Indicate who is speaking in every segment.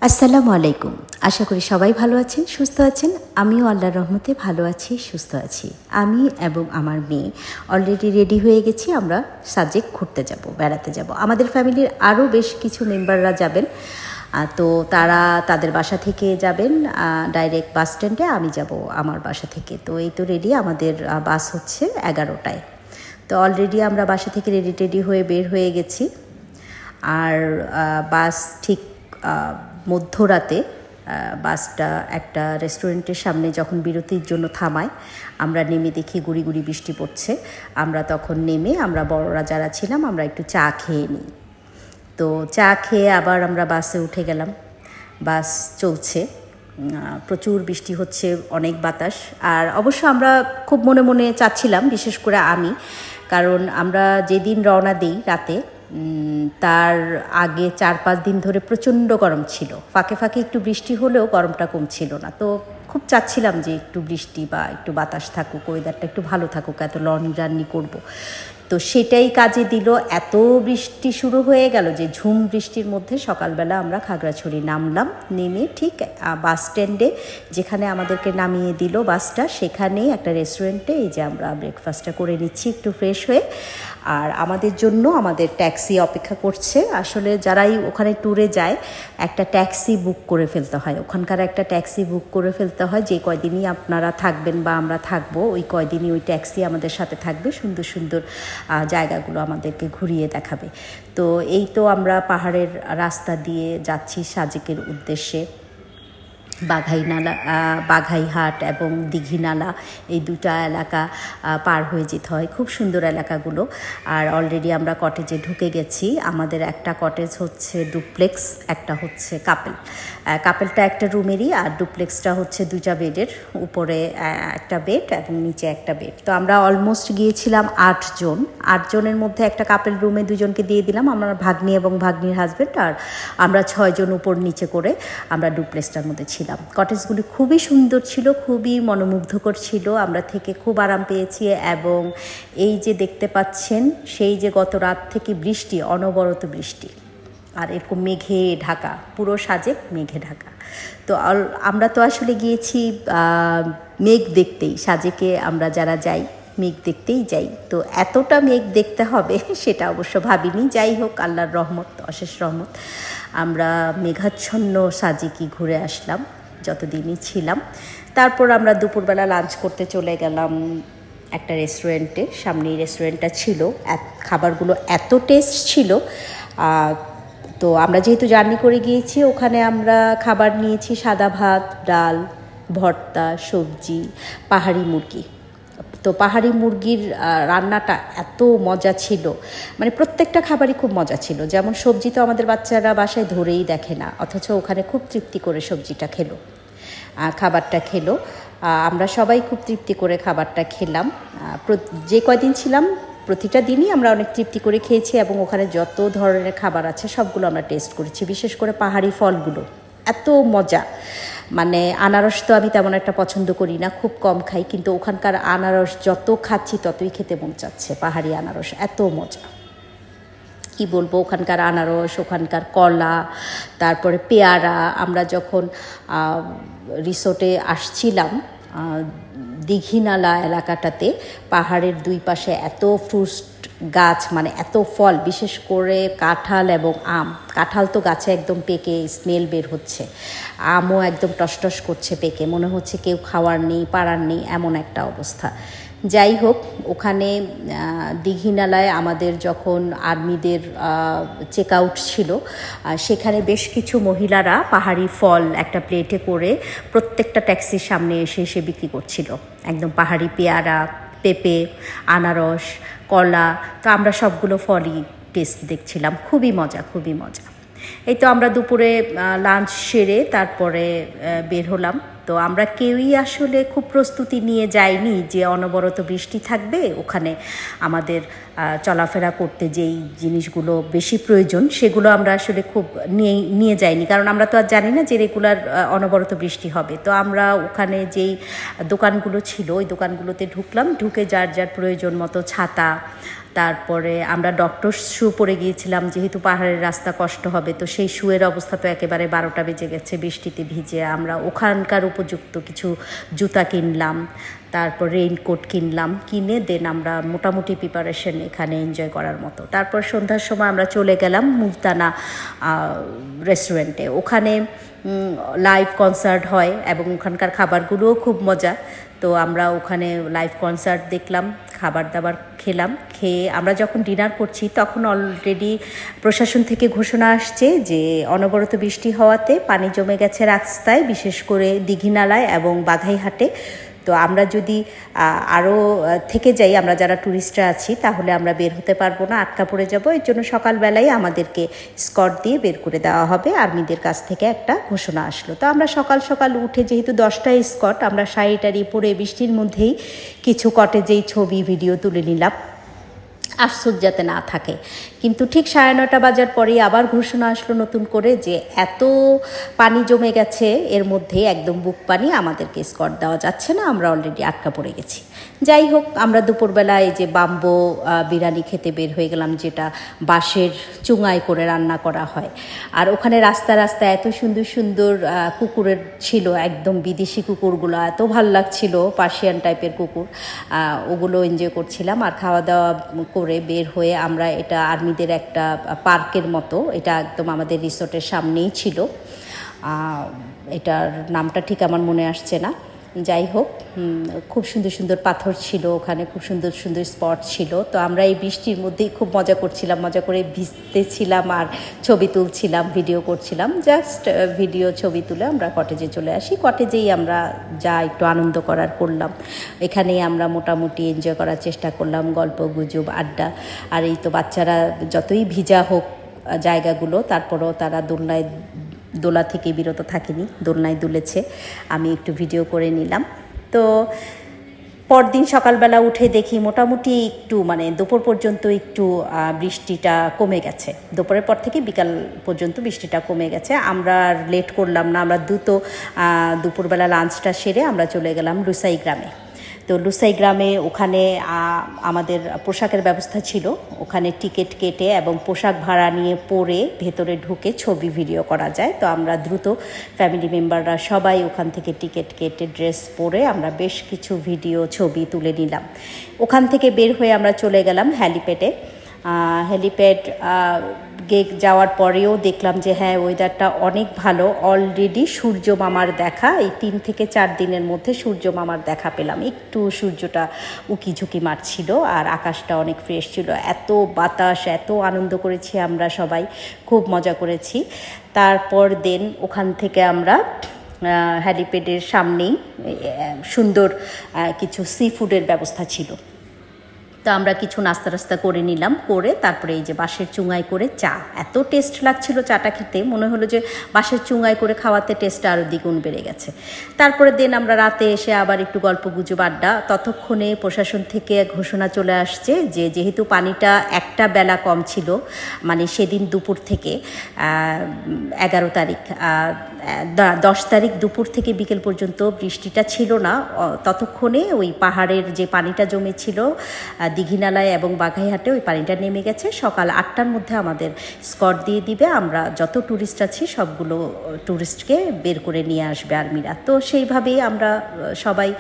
Speaker 1: আসসালামু আলাইকুম। আশা করি সবাই ভালো আছেন, সুস্থ আছেন। আমিও আল্লাহর রহমতে ভালো আছি, সুস্থ আছি। আমি এবং আমার মেয়ে অলরেডি রেডি হয়ে গেছি। আমরা সাজেক ঘুরতে যাব, বেড়াতে যাব। আমাদের ফ্যামিলির আরও বেশ কিছু মেম্বাররা যাবেন। তো তারা তাদের বাসা থেকে যাবেন ডাইরেক্ট বাস স্ট্যান্ডে, আমি যাব আমার বাসা থেকে। তো এই তো রেডি, আমাদের বাস হচ্ছে 11টায়। তো অলরেডি আমরা বাসা থেকে রেডি হয়ে বের হয়ে গেছি। আর বাস ঠিক মধ্যরাতে বাসটা একটা রেস্টুরেন্টের সামনে যখন বিরতির জন্য থামায়, আমরা নেমে দেখি গুড়ি গুড়ি বৃষ্টি পড়ছে। আমরা তখন নেমে, আমরা বড়রা যারা ছিলাম, আমরা একটু চা খেয়ে নিই। তো চা খেয়ে আবার আমরা বাসে উঠে গেলাম। বাস চলছে, প্রচুর বৃষ্টি হচ্ছে, অনেক বাতাস। আর অবশ্য আমরা খুব মনে মনে চাচ্ছিলাম, বিশেষ করে আমি, কারণ আমরা যেদিন রওনা দিই রাতে, তার আগে 4-5 দিন ধরে প্রচণ্ড গরম ছিল। ফাঁকে ফাঁকে একটু বৃষ্টি হলেও গরমটা কমছিল না। তো খুব চাচ্ছিলাম যে একটু বৃষ্টি বা একটু বাতাস থাকুক, ওয়েদারটা একটু ভালো থাকুক, এত লং জার্নি করব। তো সেটাই কাজে দিল। এত বৃষ্টি শুরু হয়ে গেল যে ঝুম বৃষ্টির মধ্যে সকালবেলা আমরা খাগড়াছড়ি নামলাম। নেমে ঠিক বাস স্ট্যান্ডে যেখানে আমাদেরকে নামিয়ে দিল বাসটা, সেখানেই একটা রেস্টুরেন্টে এই যে আমরা ব্রেকফাস্টটা করে নিচ্ছি একটু ফ্রেশ হয়ে। আর আমাদের জন্য আমাদের ট্যাক্সি অপেক্ষা করছে। আসলে যারাই ওখানে ট্যুরে যায়, একটা ট্যাক্সি বুক করে ফেলতে হয়, ওখানকার একটা ট্যাক্সি বুক করে ফেলতে হয়। যে কয়দিনই আপনারা থাকবেন বা আমরা থাকবো, ওই কয়দিনই ওই ট্যাক্সি আমাদের সাথে থাকবে, সুন্দর সুন্দর জায়গাগুলো আমাদেরকে ঘুরিয়ে দেখাবে। তো এই তো আমরা পাহাড়ের রাস্তা দিয়ে যাচ্ছি সাজেকের উদ্দেশ্যে। বাঘাইহাট এবং দীঘিনালা, এই দুটা এলাকা পার হয়ে যেতে হয়। খুব সুন্দর এলাকাগুলো। আর অলরেডি আমরা কটেজে ঢুকে গেছি। আমাদের একটা কটেজ হচ্ছে ডুপ্লেক্স, একটা হচ্ছে কাপেলটা একটা রুমেরই, আর ডুপ্লেক্সটা হচ্ছে 2টা বেডের, উপরে একটা বেড এবং নিচে একটা বেড। তো আমরা অলমোস্ট গিয়েছিলাম 8 জন। 8 জনের মধ্যে একটা কাপেল রুমে 2জনকে দিয়ে দিলাম, আমার ভাগ্নি এবং ভাগ্নির হাজব্যান্ড, আর আমরা 6 জন উপর নিচে করে আমরা ডুপ্লেক্সটার মধ্যে ছিলাম। কটেজগুলি খুবই সুন্দর ছিল, খুবই মনোমুগ্ধকর ছিল। আমরা থেকে খুব আরাম পেয়েছি। এবং এই যে দেখতে পাচ্ছেন, সেই যে গত রাত থেকে বৃষ্টি, অনবরত বৃষ্টি, আর এরকম মেঘে ঢাকা, পুরো সাজেক মেঘে ঢাকা। তো আমরা তো আসলে গিয়েছি মেঘ দেখতেই। সাজেকে আমরা যারা যাই, মেঘ দেখতেই যাই। তো এতটা মেঘ দেখতে হবে সেটা অবশ্য ভাবিনি। যাই হোক, আল্লাহর রহমত, অশেষ রহমত। আমরা মেঘাচ্ছন্ন সাজেকে ঘুরে আসলাম যতদিনই ছিলাম। তারপর আমরা দুপুরবেলা লাঞ্চ করতে চলে গেলাম একটা রেস্টুরেন্টে। সামনেই রেস্টুরেন্টটা ছিল, খাবারগুলো এত টেস্ট ছিল। তো আমরা যেহেতু জার্নি করে গিয়েছি, ওখানে আমরা খাবার নিয়েছি সাদা ভাত, ডাল, ভর্তা, সবজি, পাহাড়ি মুরগি। তো পাহাড়ি মুরগির রান্নাটা এত মজা ছিল, মানে প্রত্যেকটা খাবারই খুব মজা ছিল। যেমন সবজি তো আমাদের বাচ্চারা বাসায় ধরেই দেখে না, অথচ ওখানে খুব তৃপ্তি করে সবজিটা খেলো, খাবারটা খেলো। আমরা সবাই খুব তৃপ্তি করে খাবারটা খেলাম। যে কয়দিন ছিলাম প্রতিটা দিনই আমরা অনেক তৃপ্তি করে খেয়েছি, এবং ওখানে যত ধরনের খাবার আছে সবগুলো আমরা টেস্ট করেছি। বিশেষ করে পাহাড়ি ফলগুলো এত মজা। মানে আনারস তো আমি তেমন একটা পছন্দ করি না, খুব কম খাই, কিন্তু ওখানকার আনারস যত খাচ্ছি ততই খেতে মন চাচ্ছে। পাহাড়ি আনারস এত মজা, কি বলবো। ওখানকার আনারস, ওখানকার কলা, তারপরে পেয়ারা। আমরা যখন রিসোর্টে আসছিলাম দীঘিনালা এলাকাটাতে, পাহাড়ের 2 পাশে এত ফ্রুটস গাছ, মানে এত ফল, বিশেষ করে কাঁঠাল এবং আম। কাঁঠাল তো গাছে একদম পেকে স্মেল বের হচ্ছে, আমও একদম টসটস করছে পেকে, মনে হচ্ছে কেউ খাওয়ার নেই, পাড়ার নেই, এমন একটা অবস্থা। যাই হোক, ওখানে দীঘিনালায় আমাদের যখন আর্মিদের চেক আউট ছিল, সেখানে বেশ কিছু মহিলারা পাহাড়ি ফল একটা প্লেটে করে প্রত্যেকটা ট্যাক্সির সামনে এসে এসে বিক্রি করছিল। একদম পাহাড়ি পেয়ারা, পেঁপে, আনারস, কলা। তো আমরা সবগুলো ফলই টেস্ট দেখছিলাম, খুবই মজা, খুবই মজা। এই তো আমরা দুপুরে লাঞ্চ সেরে তারপরে বের হলাম। তো আমরা কেউই আসলে খুব প্রস্তুতি নিয়ে যাইনি যে অনবরত বৃষ্টি থাকবে। ওখানে আমাদের চলাফেরা করতে যেই জিনিসগুলো বেশি প্রয়োজন, সেগুলো আমরা আসলে খুব নিয়ে যাইনি, কারণ আমরা তো আর জানি না যে রেগুলার অনবরত বৃষ্টি হবে। তো আমরা ওখানে যেই দোকানগুলো ছিল, ওই দোকানগুলোতে ঢুকলাম, ঢুকে যার যার প্রয়োজন মতো ছাতা, তারপরে আমরা ডক্টর শু পরে গিয়েছিলাম, যেহেতু পাহাড়ের রাস্তা কষ্ট হবে, তো সেই শুয়ের অবস্থা তো একেবারে 12টা বেজে গেছে বৃষ্টিতে ভিজে। আমরা ওখানকার উপযুক্ত কিছু জুতা কিনলাম, তারপর রেইনকোট কিনলাম, কিনে দেন আমরা মোটামুটি প্রিপারেশন এখানে এনজয় করার মতো। তারপর সন্ধ্যার সময় আমরা চলে গেলাম মুলতানা রেস্টুরেন্টে। ওখানে লাইভ কনসার্ট হয় এবং ওখানকার খাবারগুলোও খুব মজা। তো আমরা ওখানে লাইভ কনসার্ট দেখলাম, খাবার দাবার খেলাম। খেয়ে আমরা যখন ডিনার করছি তখন অলরেডি প্রশাসন থেকে ঘোষণা আসছে যে অনবরত বৃষ্টি হওয়াতে পানি জমে গেছে রাস্তায়, বিশেষ করে দীঘিনালায় এবং বাঘাইহাটে। তো আমরা যদি আরও থেকে যাই, আমরা যারা ট্যুরিস্টরা আছি, তাহলে আমরা বের হতে পারবো না, আটকা পড়ে যাব। এর জন্য সকালবেলায় আমাদেরকে স্কট দিয়ে বের করে দেওয়া হবে, আর্মিদের কাছ থেকে একটা ঘোষণা আসলো। তো আমরা সকাল সকাল উঠে, যেহেতু 10টায় স্কট, আমরা শাড়ি টাড়ি পরে বৃষ্টির মধ্যেই কিছু কটেজেই ছবি ভিডিও তুলে নিলাম, আফসোস যাতে না থাকে। কিন্তু ঠিক 9:30 বাজার পরেই আবার ঘোষণা আসলো নতুন করে যে এত পানি জমে গেছে, এর মধ্যে একদম বুক পানি, আমাদেরকে স্কট দেওয়া যাচ্ছে না, আমরা অলরেডি আটকা পড়ে গেছি। যাই হোক, আমরা দুপুরবেলা এই যে বাম্বো বিরিয়ানি খেতে বের হয়ে গেলাম, যেটা বাঁশের চুঙায় করে রান্না করা হয়। আর ওখানে রাস্তা রাস্তায় এত সুন্দর সুন্দর কুকুরের ছিল, একদম বিদেশি কুকুরগুলো এত ভাল লাগছিল, পার্সিয়ান টাইপের কুকুর, ওগুলো এনজয় করছিলাম। আর খাওয়া দাওয়া করে বের হয়ে আমরা, এটা আর্মিদের একটা পার্কের মতো, এটা একদম আমাদের রিসোর্টের সামনেই ছিল, এটার নামটা ঠিক আমার মনে আসছে না। যাই হোক, খুব সুন্দর সুন্দর পাথর ছিল ওখানে, খুব সুন্দর সুন্দর স্পট ছিল। তো আমরা এই বৃষ্টির মধ্যেই খুব মজা করছিলাম, মজা করে ভিজতেছিলাম আর ছবি তুলছিলাম, ভিডিও করছিলাম। জাস্ট ভিডিও ছবি তুলে আমরা কটেজে চলে আসি। কটেজেই আমরা যা একটু আনন্দ করার করলাম, এখানেই আমরা মোটামুটি এনজয় করার চেষ্টা করলাম, গল্প গুজব আড্ডা। আর এই তো বাচ্চারা যতই ভিজা হোক জায়গাগুলো, তারপরেও তারা দোলা থেকে বিরত থাকেনি, দোলনায় দুলেছে। আমি একটু ভিডিও করে নিলাম। তো পরদিন সকালবেলা উঠে দেখি মোটামুটি একটু, মানে দুপুর পর্যন্ত একটু বৃষ্টিটা কমে গেছে। দুপুরের পর থেকে বিকাল পর্যন্ত বৃষ্টিটা কমে গেছে। আমরা লেট করলাম না, আমরা দুপুরবেলা লাঞ্চটা সেরে আমরা চলে গেলাম লুসাই গ্রামে। তো লুসাই গ্রামে ওখানে আমাদের পোশাকের ব্যবস্থা ছিল, ওখানে টিকিট কেটে এবং পোশাক ভাড়া নিয়ে পরে ভেতরে ঢুকে ছবি ভিডিও করা যায়। তো আমরা দ্রুত ফ্যামিলি মেম্বাররা সবাই ওখান থেকে টিকিট কেটে ড্রেস পরে আমরা বেশ কিছু ভিডিও ছবি তুলে নিলাম। ওখান থেকে বের হয়ে আমরা চলে গেলাম হ্যালিপ্যাডে। হ্যালিপ্যাড যাওয়ার পরেও দেখলাম যে হ্যাঁ, ওয়েদারটা অনেক ভালো। অলরেডি সূর্য মামার দেখা, এই 3 থেকে 4 দিনের মধ্যে সূর্য মামার দেখা পেলাম। একটু সূর্যটা উকি ঝুঁকি মারছিল আর আকাশটা অনেক ফ্রেশ ছিল। এত বাতাস, এত আনন্দ করেছি আমরা সবাই, খুব মজা করেছি। তারপর ওখান থেকে আমরা হ্যালিপ্যাডের সামনেই সুন্দর কিছু সি ফুডের ব্যবস্থা ছিল। তো আমরা কিছু নাস্তা করে নিলাম, করে তারপরে এই যে বাঁশের চুঙায় করে চা, এত টেস্ট লাগছিল চাটা খেতে, মনে হলো যে বাঁশের চুঙায় করে খাওয়াতে টেস্টটা আরও দ্বিগুণ বেড়ে গেছে। তারপরে আমরা রাতে এসে আবার একটু গল্প গুজব আড্ডা। ততক্ষণে প্রশাসন থেকে ঘোষণা চলে আসছে যে যেহেতু পানিটা একটা বেলা কম ছিল, মানে সেদিন দুপুর থেকে 11 তারিখ, 10 তারিখ দুপুর থেকে বিকেল পর্যন্ত বৃষ্টিটা ছিল না। ততক্ষণে ওই পাহাড়ের যে পানিটা জমেছিল দীঘিনালায় এবং বাঘাইহাটে, ওই পানিটা নেমে গেছে। সকাল 8টার মধ্যে আমাদের স্কট দিয়ে দিবে, আমরা যত ট্যুরিস্ট আছি সবগুলো ট্যুরিস্টকে বের করে নিয়ে আসবে আর্মিরা। তো সেইভাবেই আমরা সবাই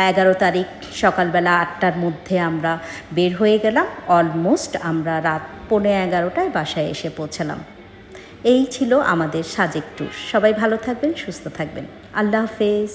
Speaker 1: 11 তারিখ সকালবেলা 8টার মধ্যে আমরা বের হয়ে গেলাম। অলমোস্ট আমরা রাত 11:15টায় বাসায় এসে পৌঁছালাম। এই ছিল আমাদের সাজেক ট্যুর। সবাই ভালো থাকবেন, সুস্থ থাকবেন। আল্লাহ হাফেজ।